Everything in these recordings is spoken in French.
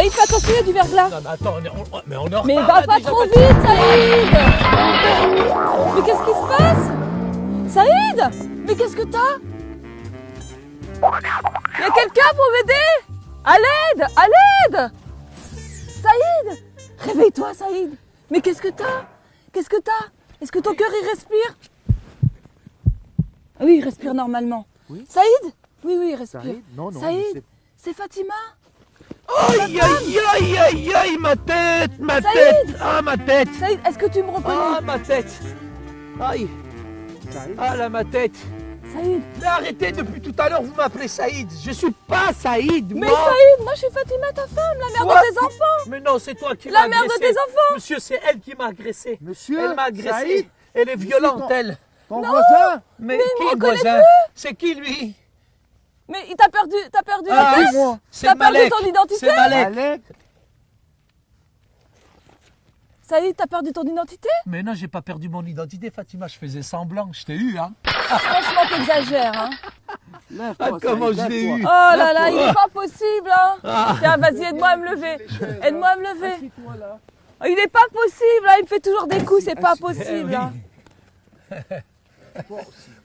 Saïd, fais attention, il y a du verglas. Non, mais attends, mais on est en Mais retard, va là, pas déjà, trop Fatima. vite, Saïd. Mais qu'est-ce qui se passe? Saïd, mais qu'est-ce que t'as? Il y a quelqu'un pour m'aider? À l'aide, à l'aide. Saïd, réveille-toi, Saïd. Mais qu'est-ce que t'as? Qu'est-ce que t'as? Est-ce que ton cœur il respire? Oui, il respire normalement. Oui. Saïd? Oui, oui, il respire. Saïd? Non, non. Saïd, c'est Fatima. Aïe, aïe, aïe, aïe, aïe, ma tête, ma Saïd. tête. Ah, ma tête. Saïd, est-ce que tu me reconnais? Ah, ma tête. Aïe. Saïd. Ah, là, ma tête. Saïd. Mais arrêtez, depuis tout à l'heure, vous m'appelez Saïd. Je suis pas Saïd, Mais moi. Saïd, moi je suis Fatima, ta femme, la mère Toi, de tes enfants. Mais non, c'est toi qui La m'as mère de agressé. tes enfants. Monsieur, c'est elle qui m'a agressé. Monsieur, Elle m'a agressé. Saïd, Elle est violente, ton- elle. ton voisin. Mais il me qui est reconnaît voisin? C'est qui, lui? Mais il t'a perdu Ah, la tête. moi. C'est T'as perdu Malek. ton identité? C'est Malek. Alec. Saïd, t'as perdu ton identité? Mais non, j'ai pas perdu mon identité, Fatima. Je faisais semblant. Je t'ai eu, hein. Franchement, t'exagères, hein. Lève-toi, Ah, comment Saïd, je l'ai lève-toi. eu. Oh là là, il est pas possible, hein. Ah. Tiens, vas-y, aide-moi à me lever. Aide-moi à me lever. Assis-toi là. Oh, il est pas possible, hein. Il me fait toujours des coups, c'est pas Assis- possible, Eh oui. hein.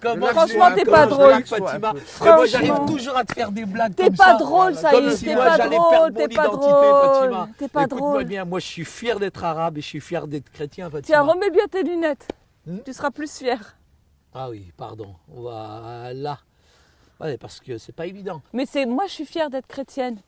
Comment Franchement, je- t'es comment pas je drôle. blague, Fatima. Mais moi, j'arrive Franchement. toujours à te faire des blagues T'es comme pas ça. drôle, Comme Saïd, si t'es moi, pas j'allais drôle, perdre mon t'es pas identité, drôle. Fatima. T'es pas Écoute-moi drôle. bien, moi, je suis fier d'être arabe et je suis fier d'être chrétien, Fatima. Tiens, remets bien tes lunettes. Hmm. Tu seras plus fier. Ah oui, pardon. Voilà. Ouais, parce que c'est pas évident. Mais c'est moi, je suis fière d'être chrétienne.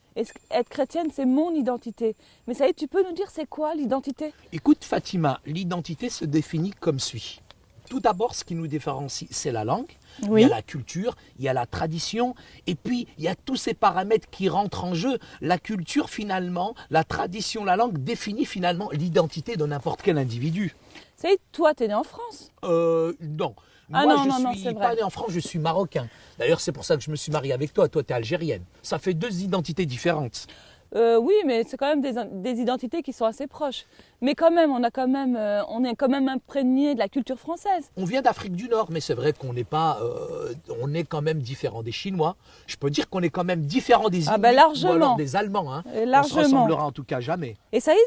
Être chrétienne, c'est mon identité. Mais Saïd, tu peux nous dire c'est quoi l'identité? Écoute, Fatima, l'identité se définit comme suit. Tout d'abord, ce qui nous différencie, c'est la langue. Oui. Il y a la culture, il y a la tradition, et puis il y a tous ces paramètres qui rentrent en jeu. La culture, finalement, la tradition, la langue définit finalement l'identité de n'importe quel individu. Saïd, toi, t'es né en France. Non. Ah Moi, non, je non, non, suis c'est pas vrai. né en France, je suis marocain. D'ailleurs, c'est pour ça que je me suis marié avec toi. Toi, tu es algérienne. Ça fait deux identités différentes. Oui, mais c'est quand même des identités qui sont assez proches. Mais quand même, on est quand même imprégné de la culture française. On vient d'Afrique du Nord, mais c'est vrai qu'on n'est pas, on est quand même différent des Chinois. Je peux dire qu'on est quand même différent des Ah ben, Inuits largement. ou alors des Allemands. Hein. On se Largement. ressemblera en tout cas jamais. Et Saïd,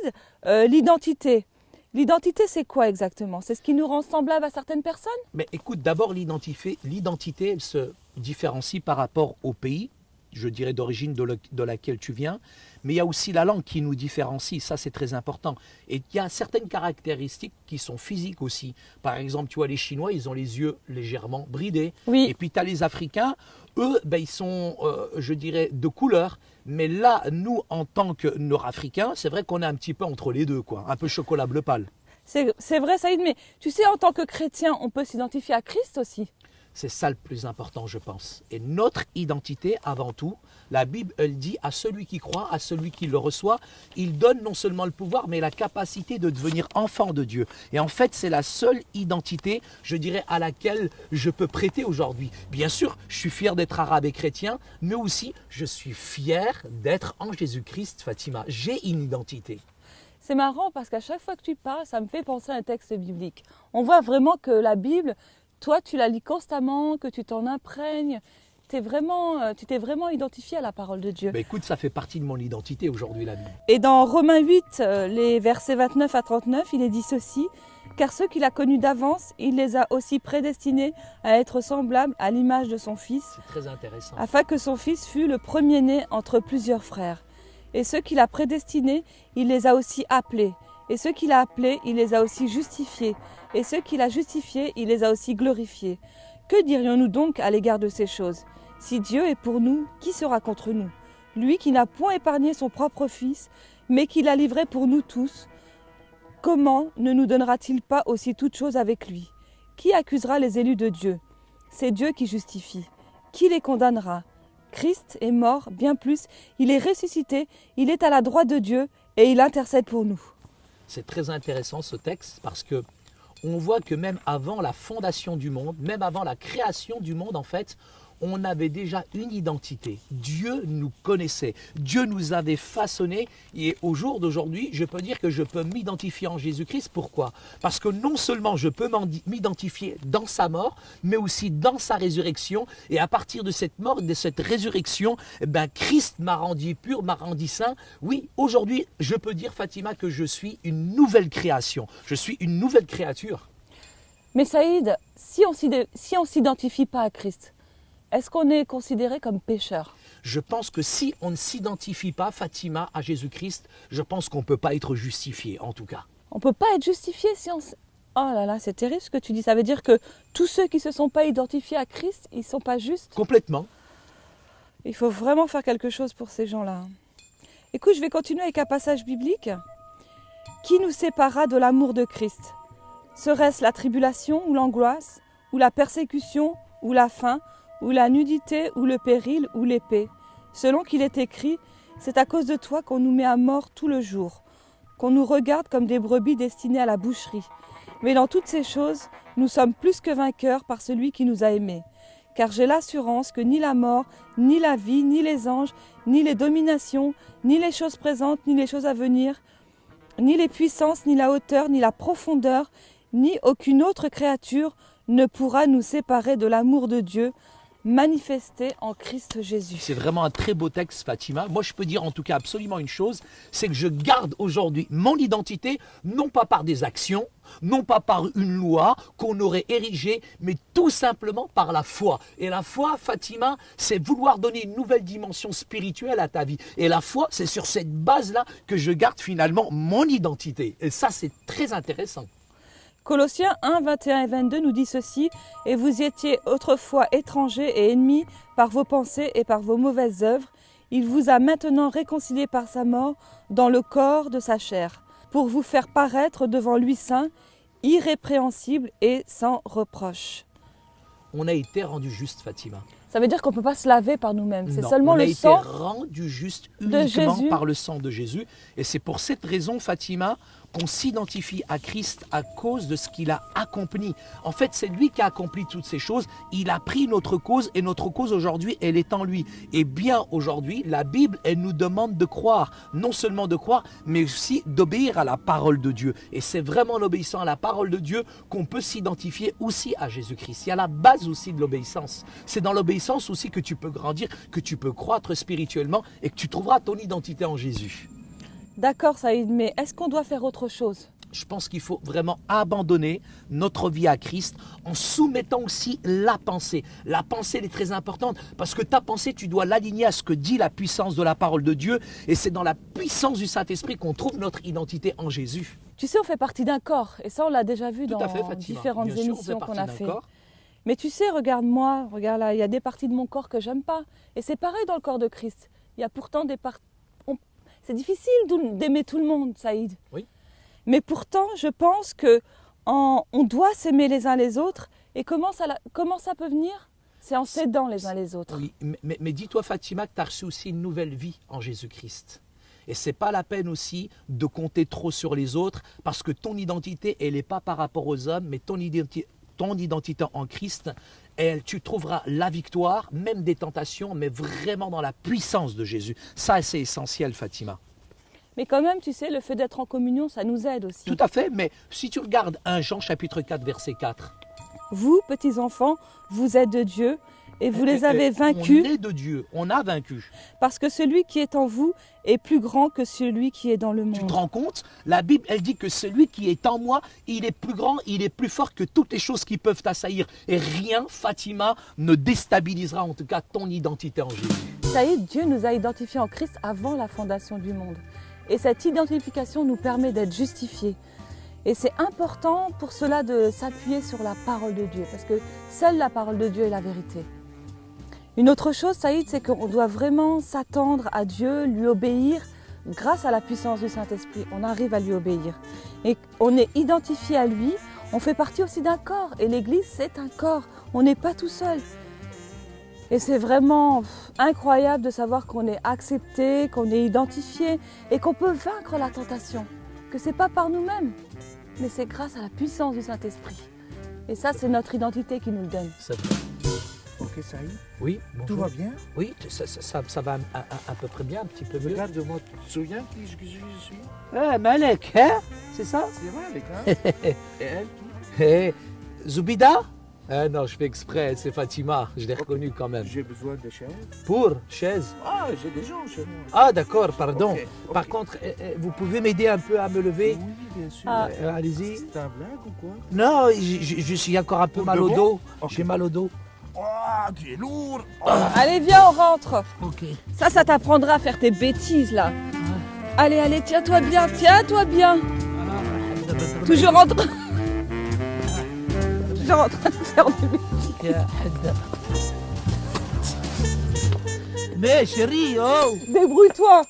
l'identité. L'identité, c'est quoi exactement? C'est ce qui nous rend semblables à certaines personnes? Mais écoute, d'abord l'identité, elle se différencie par rapport au pays, je dirais d'origine de laquelle tu viens, mais il y a aussi la langue qui nous différencie, ça c'est très important. Et il y a certaines caractéristiques qui sont physiques aussi. Par exemple, tu vois, les Chinois, ils ont les yeux légèrement bridés. Oui. Et puis tu as les Africains, eux, ben, ils sont, je dirais, de couleur. Mais là, nous, en tant que Nord-Africains, c'est vrai qu'on est un petit peu entre les deux, quoi. Un peu chocolat bleu pâle. C'est vrai, Saïd, mais tu sais, en tant que chrétien, on peut s'identifier à Christ aussi. C'est ça le plus important, je pense. Et notre identité, avant tout, la Bible, elle dit à celui qui croit, à celui qui le reçoit, il donne non seulement le pouvoir, mais la capacité de devenir enfant de Dieu. Et en fait, c'est la seule identité, je dirais, à laquelle je peux prêter aujourd'hui. Bien sûr, je suis fier d'être arabe et chrétien, mais aussi, je suis fier d'être en Jésus-Christ, Fatima. J'ai une identité. C'est marrant parce qu'à chaque fois que tu parles, ça me fait penser à un texte biblique. On voit vraiment que la Bible, toi, tu la lis constamment, que tu t'en imprègnes. Tu t'es vraiment identifié à la parole de Dieu. Ben écoute, ça fait partie de mon identité aujourd'hui, la Bible. Et dans Romains 8, les versets 29 à 39, il est dit ceci: car ceux qu'il a connus d'avance, il les a aussi prédestinés à être semblables à l'image de son Fils, C'est très intéressant. afin que son Fils fût le premier-né entre plusieurs frères. Et ceux qu'il a prédestinés, il les a aussi appelés. Et ceux qu'il a appelés, il les a aussi justifiés. Et ceux qu'il a justifiés, il les a aussi glorifiés. Que dirions-nous donc à l'égard de ces choses? Si Dieu est pour nous, qui sera contre nous? Lui qui n'a point épargné son propre Fils, mais qui l'a livré pour nous tous, comment ne nous donnera-t-il pas aussi toutes choses avec lui? Qui accusera les élus de Dieu? C'est Dieu qui justifie. Qui les condamnera? Christ est mort, bien plus, il est ressuscité, il est à la droite de Dieu et il intercède pour nous. C'est très intéressant ce texte parce que on voit que même avant la fondation du monde, même avant la création du monde en fait, on avait déjà une identité. Dieu nous connaissait, Dieu nous avait façonnés et au jour d'aujourd'hui, je peux dire que je peux m'identifier en Jésus-Christ. Pourquoi? Parce que non seulement je peux m'identifier dans sa mort, mais aussi dans sa résurrection. Et à partir de cette mort, de cette résurrection, Christ m'a rendu pur, m'a rendu saint. Oui, aujourd'hui, je peux dire, Fatima, que je suis une nouvelle création. Je suis une nouvelle créature. Mais Saïd, si on ne s'identifie pas à Christ, est-ce qu'on est considéré comme pécheur? Je pense que si on ne s'identifie pas, Fatima, à Jésus-Christ, je pense qu'on ne peut pas être justifié, en tout cas. On ne peut pas être justifié si on... Oh là là, c'est terrible ce que tu dis. Ça veut dire que tous ceux qui ne se sont pas identifiés à Christ, ils ne sont pas justes? Complètement. Il faut vraiment faire quelque chose pour ces gens-là. Écoute, je vais continuer avec un passage biblique. Qui nous séparera de l'amour de Christ? Serait-ce la tribulation ou l'angoisse, ou la persécution, ou la faim, ou la nudité, ou le péril, ou l'épée? Selon qu'il est écrit, c'est à cause de toi qu'on nous met à mort tout le jour, qu'on nous regarde comme des brebis destinées à la boucherie. Mais dans toutes ces choses, nous sommes plus que vainqueurs par celui qui nous a aimés. Car j'ai l'assurance que ni la mort, ni la vie, ni les anges, ni les dominations, ni les choses présentes, ni les choses à venir, ni les puissances, ni la hauteur, ni la profondeur, ni aucune autre créature ne pourra nous séparer de l'amour de Dieu manifesté en Christ Jésus. C'est vraiment un très beau texte, Fatima. Moi, je peux dire en tout cas absolument une chose, c'est que je garde aujourd'hui mon identité, non pas par des actions, non pas par une loi qu'on aurait érigée, mais tout simplement par la foi. Et la foi, Fatima, c'est vouloir donner une nouvelle dimension spirituelle à ta vie. Et la foi, c'est sur cette base-là que je garde finalement mon identité. Et ça, c'est très intéressant. Colossiens 1, 21 et 22 nous dit ceci: « Et vous étiez autrefois étrangers et ennemis par vos pensées et par vos mauvaises œuvres. Il vous a maintenant réconciliés par sa mort dans le corps de sa chair, pour vous faire paraître devant lui saint, irrépréhensible et sans reproche. » On a été rendu juste, Fatima. Ça veut dire qu'on ne peut pas se laver par nous-mêmes. C'est Non, seulement le sang. On a été rendu juste uniquement par le sang de Jésus. Et c'est pour cette raison, Fatima, qu'on s'identifie à Christ à cause de ce qu'il a accompli. En fait, c'est lui qui a accompli toutes ces choses. Il a pris notre cause et notre cause aujourd'hui, elle est en lui. Et bien aujourd'hui, la Bible, elle nous demande de croire. Non seulement de croire, mais aussi d'obéir à la parole de Dieu. Et c'est vraiment en obéissant à la parole de Dieu qu'on peut s'identifier aussi à Jésus-Christ. Il y a la base aussi de l'obéissance. C'est dans l'obéissance aussi que tu peux grandir, que tu peux croître spirituellement et que tu trouveras ton identité en Jésus. D'accord, Saïd, mais est-ce qu'on doit faire autre chose? Je pense qu'il faut vraiment abandonner notre vie à Christ en soumettant aussi la pensée. La pensée, elle est très importante parce que ta pensée, tu dois l'aligner à ce que dit la puissance de la parole de Dieu. Et c'est dans la puissance du Saint-Esprit qu'on trouve notre identité en Jésus. Tu sais, on fait partie d'un corps. Et ça, on l'a déjà vu Tout dans à fait, Fatima. différentes Bien sûr, émissions qu'on a fait. Corps. Mais tu sais, regarde-moi, regarde là, il y a des parties de mon corps que j'aime pas. Et c'est pareil dans le corps de Christ. Il y a pourtant des parties... C'est difficile d'aimer tout le monde, Saïd. Oui. Mais pourtant, je pense qu'on doit s'aimer les uns les autres. Et comment ça peut venir? C'est en s'aidant les uns les autres. Oui, mais dis-toi, Fatima, que tu as reçu aussi une nouvelle vie en Jésus-Christ. Et ce n'est pas la peine aussi de compter trop sur les autres parce que ton identité, elle n'est pas par rapport aux hommes, mais ton identité en Christ, tu trouveras la victoire, même des tentations, mais vraiment dans la puissance de Jésus. Ça, c'est essentiel, Fatima. Mais quand même, tu sais, le fait d'être en communion, ça nous aide aussi. Tout à fait, mais si tu regardes 1 Jean chapitre 4, verset 4. Vous, petits enfants, vous êtes de Dieu et vous les avez vaincus. On est de Dieu, on a vaincu. Parce que celui qui est en vous est plus grand que celui qui est dans le monde. Tu te rends compte? La Bible, elle dit que celui qui est en moi, il est plus grand, il est plus fort que toutes les choses qui peuvent t'assaillir. Et rien, Fatima, ne déstabilisera en tout cas ton identité en Jésus. Saïd, Dieu nous a identifiés en Christ avant la fondation du monde. Et cette identification nous permet d'être justifiés. Et c'est important pour cela de s'appuyer sur la parole de Dieu, parce que seule la parole de Dieu est la vérité. Une autre chose, Saïd, c'est qu'on doit vraiment s'attendre à Dieu, lui obéir. Grâce à la puissance du Saint-Esprit, on arrive à lui obéir. Et on est identifié à lui, on fait partie aussi d'un corps. Et l'Église, c'est un corps, on n'est pas tout seul. Et c'est vraiment incroyable de savoir qu'on est accepté, qu'on est identifié et qu'on peut vaincre la tentation. Que ce n'est pas par nous-mêmes, mais c'est grâce à la puissance du Saint-Esprit. Et ça, c'est notre identité qui nous le donne. C'est vrai. Ok, Saïd. Oui, Tout bonjour. va bien? Oui, ça va à peu près bien, un petit peu mieux. Regarde-moi, tu te souviens qui je suis? Ah, Malek, hein? C'est ça? C'est Malek, hein? Et elle qui? Eh, Zoubida? Ah non, je fais exprès, c'est Fatima, je l'ai reconnue quand même. J'ai besoin de chaises. Pour chaise? Ah, j'ai des gens chez moi. Ah d'accord, pardon. Ok, ok. Par contre, vous pouvez m'aider un peu à me lever? Oui, bien sûr. Ah. Allez-y. C'est un blague ou quoi? Non, je suis encore un peu Pour mal de au bon? dos. Ok. J'ai mal au dos. Oh, tu es lourd. Allez, viens, on rentre. Ok. Ça t'apprendra à faire tes bêtises là. Allez, allez, tiens-toi bien, tiens-toi bien. Toujours en train... Toujours en train de faire des bêtises. Mais chérie, oh! Débrouille-toi.